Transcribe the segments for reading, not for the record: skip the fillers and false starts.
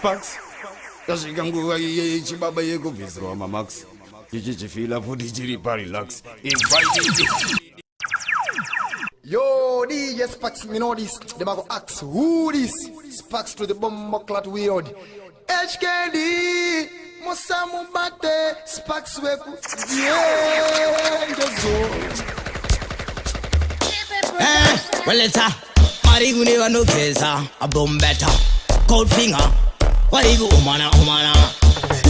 Sparks. Tashikanguwa iye chibaba yeko visro Max. Chichifila futhi chiripa relax. Invite. Yo, DJ Sparks, me know this. They go ask who this? Sparks to the bumbleclad weird. HKD, Musamu Bate, Sparks weku. Yeah, well, it's a Mariguni no kesa, a bomb better. Cold finger, Warigu Umana.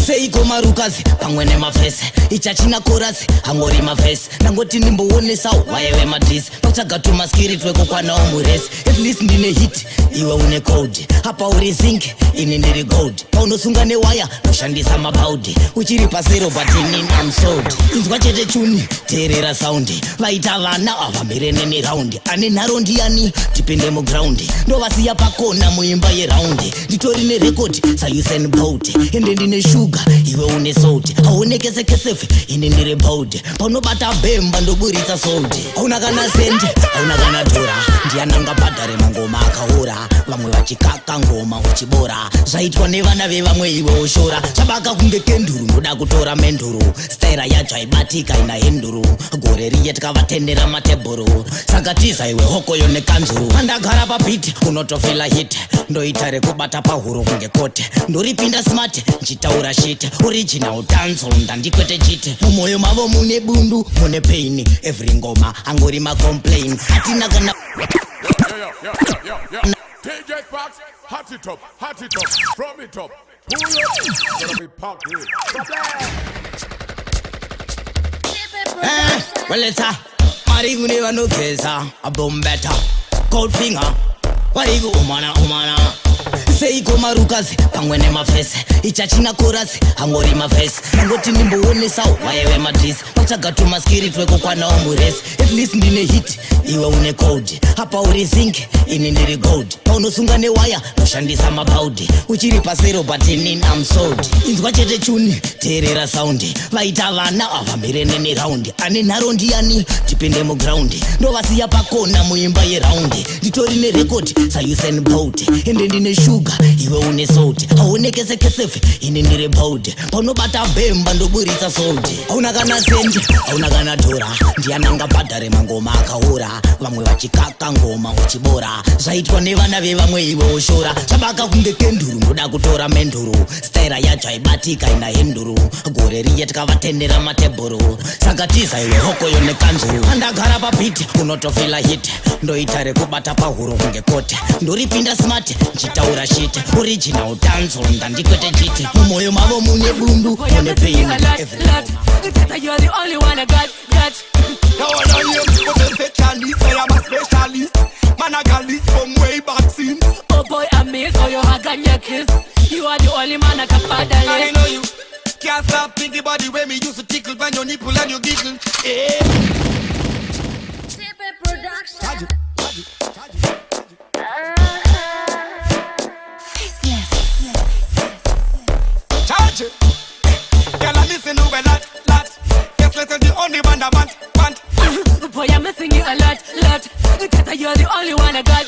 Say Komarukas, Pangwene my face. Ichachina Koras, Angori my face. Nangoti nimbo one saw, why ever my dis. But I got to my spirit to go on mures. At least in a hit, you are on a code. Hapa uri zinc, in the gold. Pauno Sungane wire, no shandi sama baudi. Uchiri pasero, but in I'm sold. It's what you tune, terror soundy. Vaitala now, Mirene round. And in Harondiani, Tipindemo ground. No Vasia Paco, Namuimba round. Ditorine record, so you send boat. And then in a sugar. Iwe unesote aonekeze kesefe inendire baude panobata bemba ndoburita sote aunakana sende aunakana tora ndiananga padare mangoma akaura vamwe vachikaka ngoma uchibora zvaitwa nevana vevamwe iwe ushora chabaka kunge kenduru ndoda kutora menduru staira yacho aibatika ina henduru gore riye tikavatendera matebhuru saka tiza iwe hokoyo nekanzuru andagara papiti unotofila hit ndoita rekubata pahuro kunge kote ndoripinda smart nchitaura shit original dance ndandikwete chite mumoyo mavo mune bundu mune pain every ngoma angori ma complain atina kana DJ Sparks, hot it up, from it up. Pull up, gonna be packed here. Well, it's a Mariguni no kesa, a bomb better. Cold finger, Warigu Umana. Say Komarukas, Pangwene my face. Ichachina Koras, Angori my face. Nangoti nimbo one saw, why ever my dis. But I got to my spirit to go on mures. At least in a hit, you are on a code. Hapa uri zinc, in the gold. Pauno Sungane wire, no shandi sama baudi. Uchiri pasero, but in I'm sold. It's what you tune, terror soundy. Vaitala now, Mirene round. And in Harondiani, Tipindemo ground. No Vasia Paco, Namuimba round. Ditorine record, so you send boat. And then in a sugar, iwe unesote aonekeze kesefe inendire baude panobata bemba ndoburita sote aunakana sende aunakana tora ndiananga padare mangoma akaura vamwe vachikaka ngoma uchibora zvaitwa nevana vevamwe iwe ushora chabaka kunge kenduru ndoda kutora menduru staira yacho aibatika ina henduru gore riye tikavatendera matebhuru saka tiza iwe hokoyo nekanzuru andagara papiti unotofila hit ndoita rekubata pahuro kunge kote ndoripinda smart nchitaura shit original dance ndandikwete chite mumoyo mavo mune bundu mune pain you're the only one I got. Now I know you, but the specialist, I am a specialist. Man, I got this from way back since. Oh boy, I miss all your hug and your kiss. You are the only man I can pardon. I know you can't stop thinking about the way me used to tickle when your nipple and your giggle. Production. Charge it. Girl, I'm missing you a lot. Guess let's the only one I want. Boy, I'm missing you a lot. Cause you're the only one I got.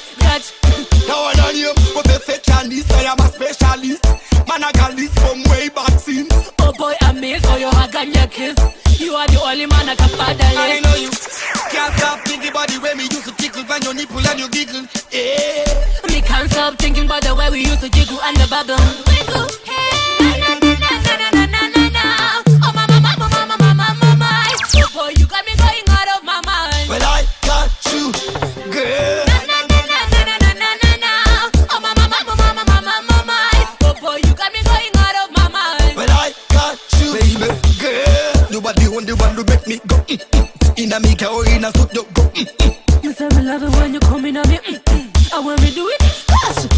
Now I know you, but the specialist, I am a specialist. Man, I got this from way back since. Oh boy, I miss all your hug and your kiss. You are the only man I can pardon. I know you can't stop thinking about the way me used to tickle when your nipple and your giggle. Me can't stop thinking about the way we used to jiggle and the bubble. Wiggle, hey, na. Oh mama. Oh boy, you got me going out of my mind. Well, I got you, girl. Na. Oh mama. Oh boy, you got me going out of my mind. Well, I got you, baby, girl. You are the only one to make me go. In a make or in a suit, you go. You say me love it when you come in on me. I want me do it fast.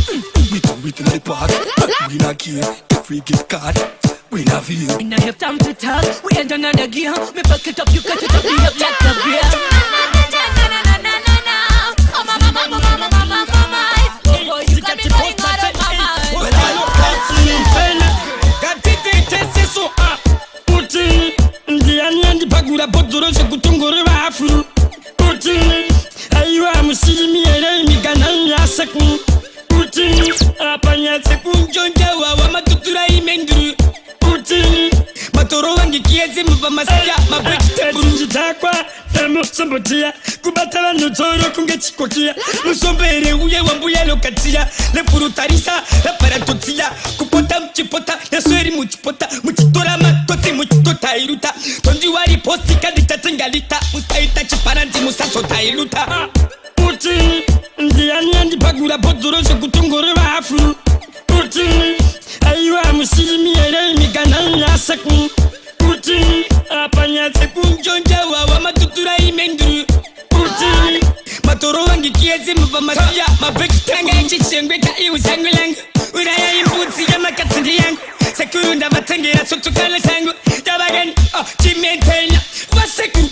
We do it in the park. We not care if we get caught. We not feel. We not have time to talk. We ain't another gear. Me back it up, you cut it up, you have like the beer. Oh mama. Oh boy, you got me going out of my mind. Well, I got you. Got it, so Putin. Ndiani andi pagura podoro sekutongore bafu. Putin. Aywa musilimi ele migana ya seku. Putin. Apanya sekunjonja wawa. kiezi mva masaya mabekiteburu Jitakwa Musombotia Kubatala nutoro kunge chikokia Musombere uye wambuya lokatia Le furutarisa La paratotia Kupota mchipota Ya sweri mchipota Mchitora matoti mchitota iruta Tondi wari posti kadita tingalita Mustaita chiparanti musasota iruta Utini Ndiani andi pagura potoro Shokutungore wafu Utini Ayua musilimi ere migana yasaku Utini Apanya sekunjonja wa matutura imendru Utini Matoro wangi kiezi mba masuya Mabekitanga chichengwe ka iu sangulangu Uraya imbuzi ya makatindi yangu Sekunda matengera sotukale sangu Jabagani chimentenya Waseku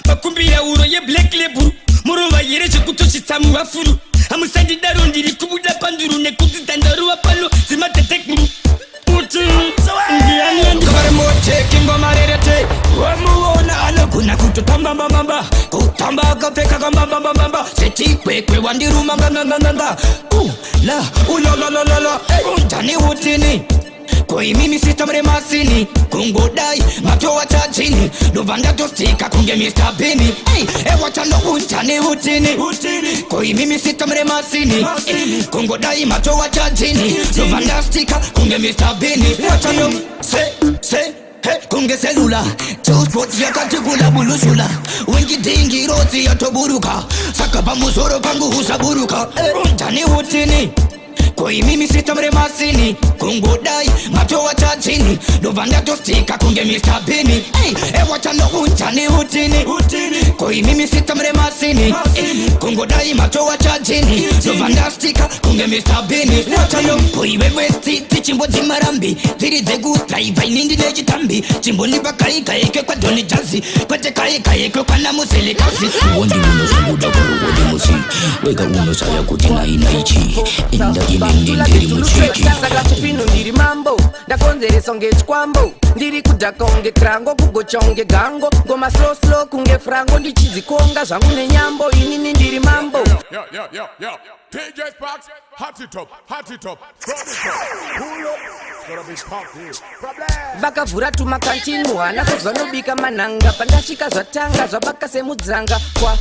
Makumbira uro ye black label Muruwa yere chikutoshi tamu wafuru Amusandi darondiri kubuda panduru Nekuzitandaru wapalo Zimate tekuru Utini Ndiani andi Kimbo marerete Wamuona alakuna kututamba mbamba Kutamba kapeka kamba mbamba Seti kwekwe wandiru mbamba la Ujani utini Koi mimi sitamre masini Kungo dai mato wacha chini Duvanda tostika kunge Mr. Beanie wachano ujani utini Koi mimi sitamre masini Kungo dai mato wacha chini Duvanda stika kunge Mr. Beanie wachano se kunge selula Chospot ya katikula bulusula Wengi dingi rozi ya toburuka Saka pamusoro pangu husaburuka Ujani utini Koi mimi sitamre masini Kungo dai mato wacha chini Duvanda tostika kunge Mr. Beanie wachano ujani utini Koi mimi sitamre masini Kungo dai mato wacha chini Duvanda stika kunge Mr. Beanie wachano Koi wewe titi chimbo zimarambi Ziri zegu drive inindi nejitambi Chimbo nipa kai ke kwa doni jazi Kwete kai ke kwa namusele kasi Wondi uno sabuda kuru wodi musi Wega uno saya kutina inaichi Inda imendindiri muchiki Sagachifino ndiri mambo Ndakonzere songe chkwambo Ndiri kudaka onge krango Kugocha onge gango Goma slow kunge frango Ndichizi konga Zangu ne nyambo Inini ndiri mambo Yo DJ Sparks, hot it up, from the top, pull up, it's gonna be pumped here. Vakavhura tumakantinu Hana kuzvanobika manhanga Pandashika zvatanga Zvabaka semudzanga Kwa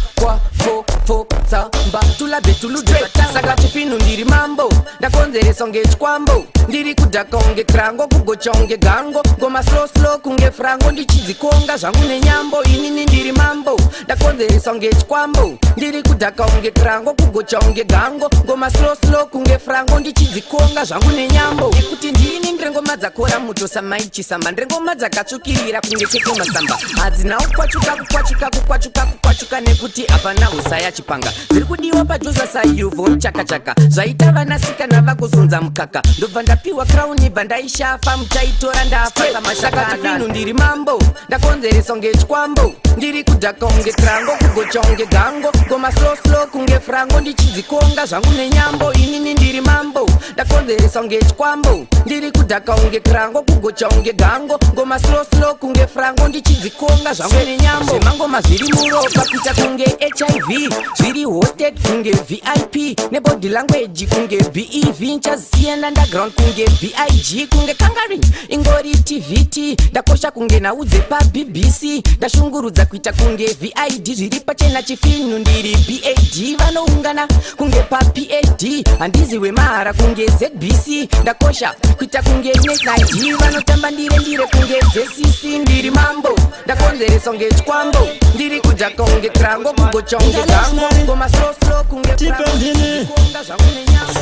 tsamba Tulabhe tuludze Saka chipinu ndiri mambo Ndakonzeresa onge chkwambo Ndiri kudhaka onge krango Kugocha onge gango Ngoma slow kunge frango Ndichidzikonga zvangu nenyambo Inini ndiri mambo Ndakonzeresa onge chkwambo Ndiri kudhaka onge krango Kugocha onge gango Ngoma slow kunge frango Ndichidzikonga zvangu nenyambo Nekuti ndini ndrengoma dzakora muto samaichisamba Ndrengoma dzakatsvukirira kunge cheke masamba Hadzina kukwachuka Nekuti hapana husaya chipanga Ziri kudiwa pajuza sayuvo chaka Zvaita vanasikana vakuzunza mukaka Ndobva ndapiwa crown bva ndaishafa Muchaitora ndafa samasaka chipinu ndiri mambo Ndakonzeresa onge chkwambo Ndiri kudhaka onge krango Kugocha onge gango Ngoma slow kunge frango Ndichidzikonga zvangu nenyambo Inini ndiri mambo Ndakonzeresa onge chkwambo Ndiri kudhaka onge krango Kugocha onge gango Ngoma slow kunge frango Ndichidzikonga zvangu nenyambo Zvemangoma zviri muropa kuita kunge HIV Zviri hosted kunge VIP Nebody language kunge BEV Nchaziyenda underground kunge BIG Kunge kangaring ingori TVT Ndakosha kunge naudze pa BBC Ndashungurudza kuita kunge VID Zviri pachena chifinu ndiri BAD Vanoungana kunge pa PAD Handiziwe mahara kunge ZBC Ndakosha kuita kunge NET Vanotamba ndire kunge ZCC Ndiri mambo Ndakonzeresa onge chkwambo Ndiri kudhaka onge krango Kugocha onge gango Ngoma slow kunge Tipendini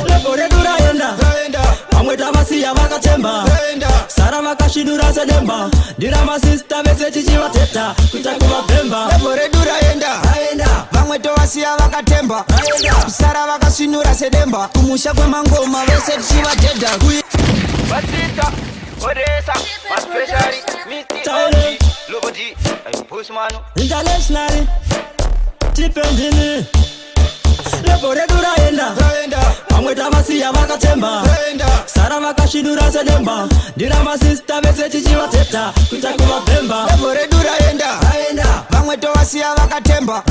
Lebore duraenda Pamwe tamasiya vakatemba Sara vakashidura sedemba Ndira masista vese chichivateta Kuita kumabemba Lebore duraenda Pamwe tamasiya vakatemba Sara vakashidura sedemba Kumusha kwemangoma vese chichivateta Basita, Odessa, Maspeciali, Taole Lobody, Postmano Internationally Tipendini Lebore duraenda Pamwe tamasiya vakatemba sara vakashidura sedemba ndira masista vese tichivateta kuita kuvapemba evoredura aenda vamwe tovasiya vakatemba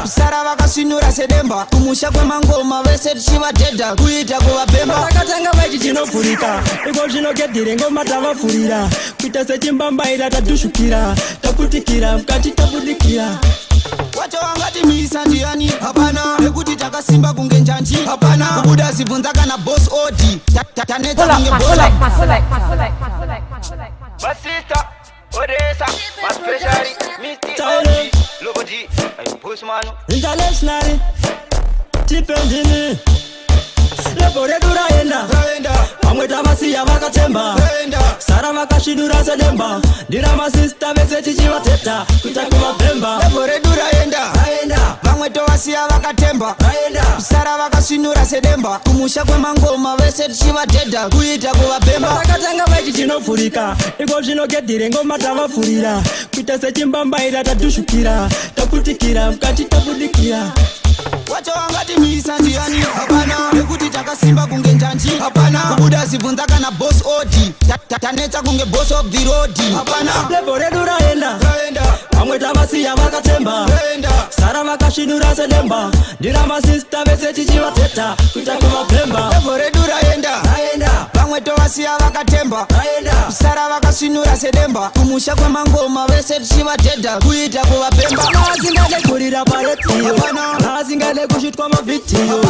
sara vakasvinura sedemba kumusha kwemangoma vese tichivatedha kuita kuvapemba takatanga vaiti tinovhurika iko zvinogedhire ngoma tavavhurira kuita sechimbambaira tatushukira taputikira mukati tapudikira wacho wangatimisa ndiani hapana nekuti takasimba kunge njanji hapana kubuda zibvunza kana boss odi tanetsa kunge boss basista odesa maspeciali misti lobodi postman international tipendini levoredura enda vamwe tavasiya vakatemba sara vakashidura sedemba ndira masista vese tichivateta kuita kuvapemba levoredura enda vamwe tovasiya vakatemba sara vakasvinura sedemba kumusha kwemangoma vese tichivatedha kuita kuvapemba takatanga vaiti tinovhurika iko zvinogedhire ngoma tavavhurira kuita sechimbambaira tatushukira taputikira mukati tapudikira wacho wangatimisa ndiani hapana nekuti takasimba kunge njanji hapana kubuda zibvunza kana boss odi tanetsa kunge boss of the road hapana levoredura enda vamwe tavasiya vakatemba sara vakashidura sedemba ndira masista vese tichivateta kuita kuvapemba levoredura enda vamwe tovasiya vakatemba sara vakasvinura sedemba kumusha kwemangoma vese tichivatedha kuita kuvapemba asingade kurira paretio asingade kushitwa mavhitiyo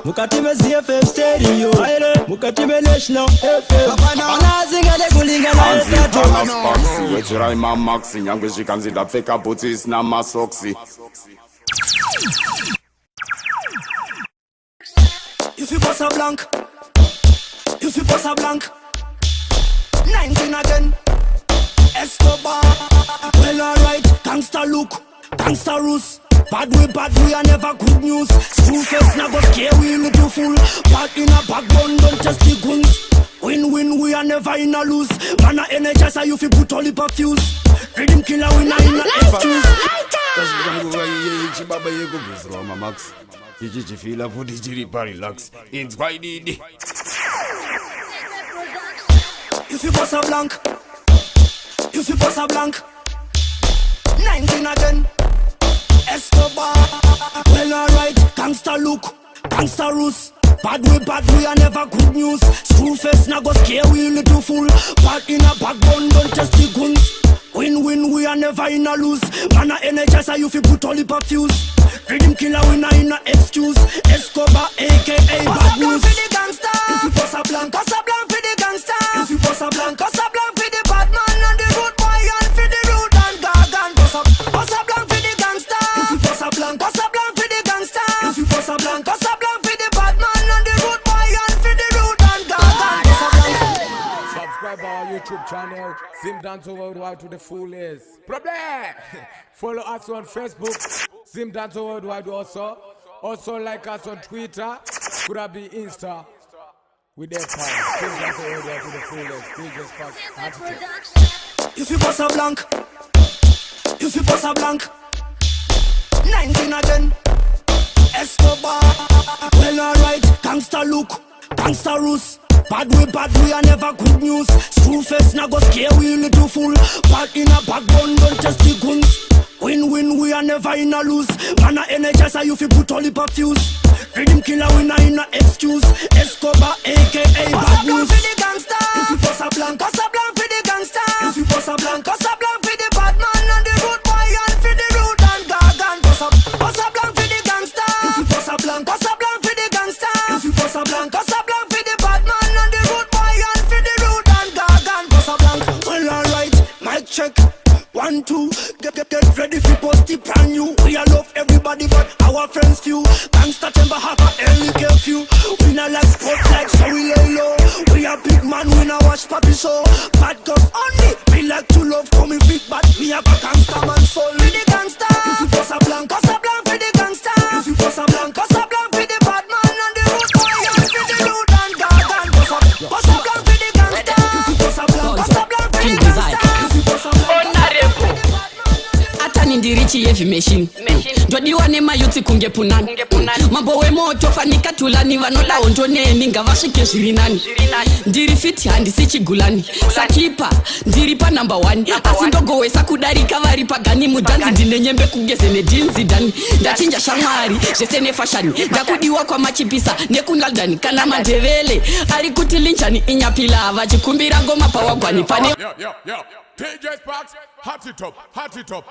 mukati mezfm stereo mukati menational fm asingade kulingana wechirai mamaxi nyange zvikanzi ndapfeka bhutsi isina masoksi if you pass a blank 19 again Escobar well alright gangster look gangster roots bad we are never good news screw face na go scare we little fool back in a backbone don't test the guns win we are never in a lose man a energize you fi put all the fuse rhythm killer we not in a excuse chibaba yekubvisirwa mamax ichi chifila futi chiri parelax inzwaididi if you pass a blank 19 again Escobar well alright gangster look gangster roots bad we are never good news screw face na go scare we little fool back in a backbone don't test the guns win we are never in a lose man a energize you fi put all the fuse rhythm killer we not in a excuse Escobar aka bad news if you pass a blank for the gangster if you pass a blank for the bad man and the good boy and for the rude and gargan pass a blank for the gangster if you pass a blank for the gangster if you pass a blank for the bad man and the good boy and for the rude and gargan pass a blank. Subscribe our YouTube channel Zim Dance Worldwide to the fullest. Problem. Follow us on Facebook Zim Dance Worldwide also like us on Twitter could be Insta with their power. Zim Dance Worldwide to the fullest. DJ Sparks. If you pass a blank 19 again Escobar well alright gangster look gangster roots bad we are never good news screw face na go scare we little fool back in a backbone don't test the guns win we are never in a lose man a energize you fi put all the fuse rhythm killer we not in a excuse Escobar aka bad news if you pass a blank for the gangster if you pass a blank for the bad man and the good boy and for the rude and gargan pass a blank for the gangster if you pass a blank for the gangster if you pass a blank for the bad man and the good boy and for the rude and gargan pass a blank well alright mic check 1 2 get ready for post it brand new we all love everybody but our friends few gangster timber have a early curfew we not like sport like so we lay low we are big man we not watch papi show bad girls only we like to love coming fit but we have a gangster man soul with the gangster if you pass a blank for the gangster if you pass a blank for the bad man and the good boy and for the rude and gargan pass a blank for the gangster if you pass a blank for the gangster if you pass a blank atani ndirichi heavy machine ndodiwa ndodiwa nemayuti kunge punani mambo wemoto fanika tulani vanoda ondoneni ngavasvike zviri nani ndiri fiti handisi chigulani sakipa ndiri panumber 1 asi ndogowesa kudarika vari pagani mudhanzi ndine nyembe kugeze nedhinzi dhani ndachinja shamwari zvese nefashani ndakudiwa kwamachipisa nekunaldani kana mandevele ari kuti linjani inyapila vachikumbira ngoma pawagwani pane DJ Sparks, hot it up,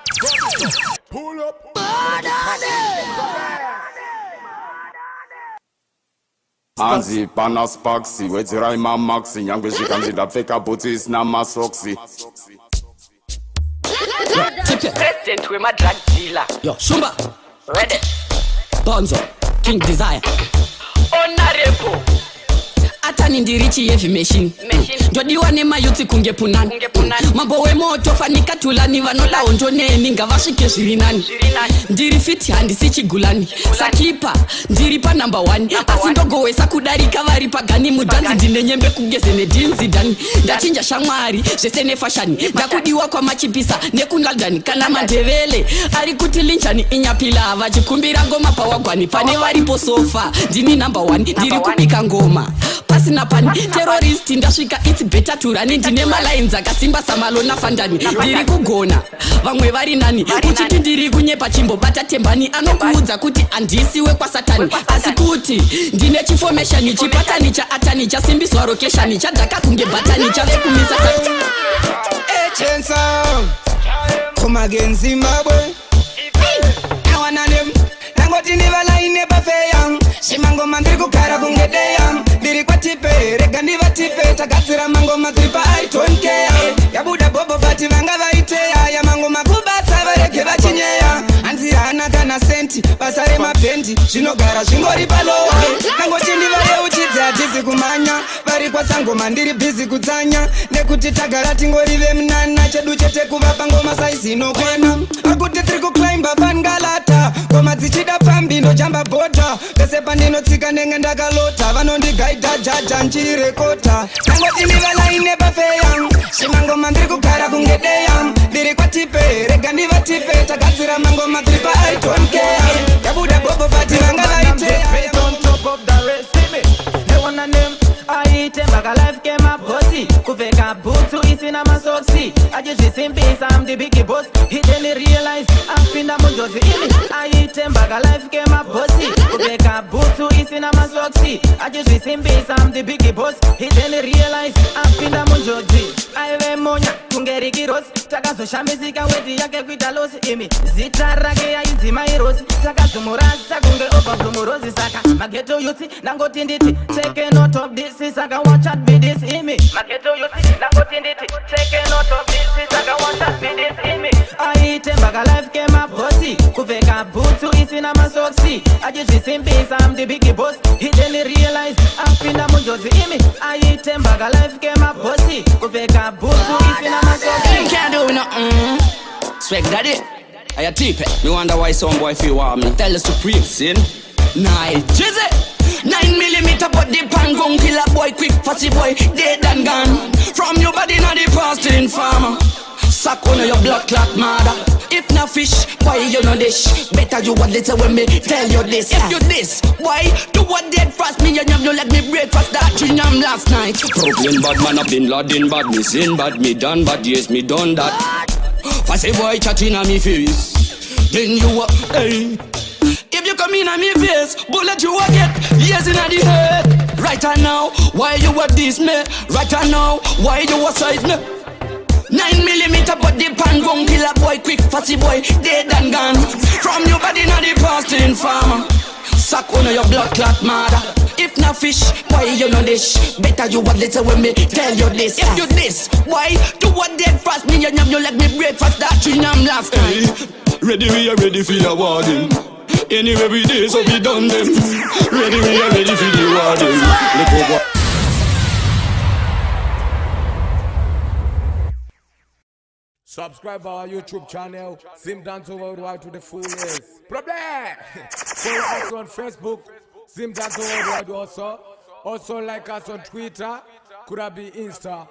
pull up. Anzi pana Sparksy, wedzirai mamaxi, nyangwe zvikanzi ndapfeka boots isina masoksi. President with my drug dealer. Yo, Shumba. Ready. Bonzo, King Desire. Honorable. Atani ndirichi heavy machine ndodiwa nemayuti kunge punani mambo wemoto fanika tulani vanoda ondoneni ngavasvike zviri nani ndiri fiti handisi chigulani sakipa ndiri panumber 1 asi ndogowesa kudarika vari pagani mudhanzi ndine nyembe kugeze nedhinzi dhani ndachinja shamwari zvese nefashani ndakudiwa kwamachipisa nekunaldani kana mandevele ari kuti linjani inyapila vachikumbira ngoma pawagwani pane varipo sofa ndini number 1 ndiri kubika ngoma pasina pani terrorist ndasvika it's better to run ndine malines akasimba samalona fandani ndiri kugona vamwe vari nani uchiti ndiri kunyepa chimbobata tembani anokuudza kuti andisiwe kwasatani asi kuti ndine chifomeshani chipatani chaatani chasimbiswa rokeshani chadhaka kunge bhatani chavekumisa Echensa Come again Zimbabwe I wanna them Nangoti nivalaine bafeyam Shimangoma ndiri kugara kungedeyam Ndiri kwa tipe, rega ndiva tipe Takatsira mangoma tripa I don't care Yabuda bobo bati vanga vaitea Ya mangoma kubasa vareke vachinyeya Anzi hana kana senti, basare mapendi Zvinogara zvingori palowa Nangoti ndiva yeuchidze hatisi kumanya Vari kwa sangoma ndiri busy kutsanya Nekuti tagara tingori vemnana Chedu chete kuvapa ngoma saizi inokwana Akuti tiri kuclimba vangalata Ngoma dzichida pambi ndojamba bota Pese pandinotsika nenge ndakalota Vanondigaita jaja nchirekota Nangoti ndivalaine bafeyam Shimangoma ndiri kugara kungedeyam Ndiri kwa tipe, rega ndiva tipe Takatsira mangoma tripa I don't care Yabuda bobo bati vanga vaitea Based on top of the rest, see me They wanna name I eat them back a life came a pussy Kuveka bootu isi na masoksi I just listen bass, I'm the biggie boss He then realize I'm in the munjozi ini I eat them back a life came a pussy Kuveka bootu isi na masoksi I just listen bass, I'm the biggie boss He then realize I'm in the munjozi I ve monya kungeri kirosi Takazo shamizika wedi yake kuita losi imi Zita rake ya izi mairosi Takazo murasa kunge opa blumurosi Saka mageto yuti nangoti nditi Take note of this Saka watch out be this imi Mageto yuti nangoti nditi Take note of this Saka watch out be this imi I eat him baga life came a pussy Kuveka bootu isi na masoksi I just listen bass I'm the biggie boss He then realize I'm in the munjozi imi I eat him baga life came a pussy Kuveka bootu isi na masoksi can't do nothing swag daddy I a tip it me wonder why some boy feel want me tell the supreme sin night jizzy 9mm body pan gun kill a boy quick fussy boy dead and gone from your body not the past in farmer suck on your blood clot mother if na fish why you no dish better you what little when me tell you this if you this why do what dead fast me and you let me breakfast that dream last night Brooklyn bad man up in Laden bad me sin bad me done bad yes me done that fussy boy chatting on me face then you up hey if you come in on me face bullet you will get yes in the head right now why you are this me right now why you are size me 9mm body pan gun kill a boy quick fussy boy dead and gone from your body not the past in farmer suck on your blood clot mother if na fish why you no dish better you what little when me tell you this if you this why do what dead fast me and you let me breakfast that dream last night ready we are ready for the warning anyway we did so we done them ready we are ready for the warning look over Subscribe our YouTube channel, Sim Dance Worldwide to the fullest. Problem! Follow us on Facebook, Sim Dance Worldwide also. Also like us on Twitter, could be Insta.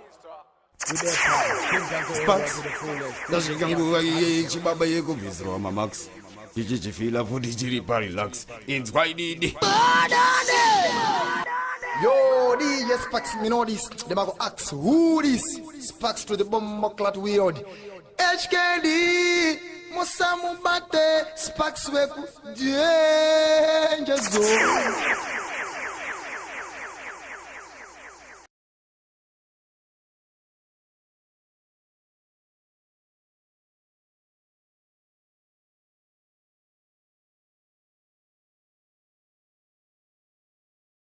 With that part, Sim Dance Worldwide to the fullest. Ndasvika nguva iye chibaba yekubvisirwa mamaxi ichi chifila futi chili pa relax inside. Yo, DJ Spax, me know this. Them a go ask who this? Spax to the bumbleclot weird. HKD, Musa Mubate, Spax weku, danger zone.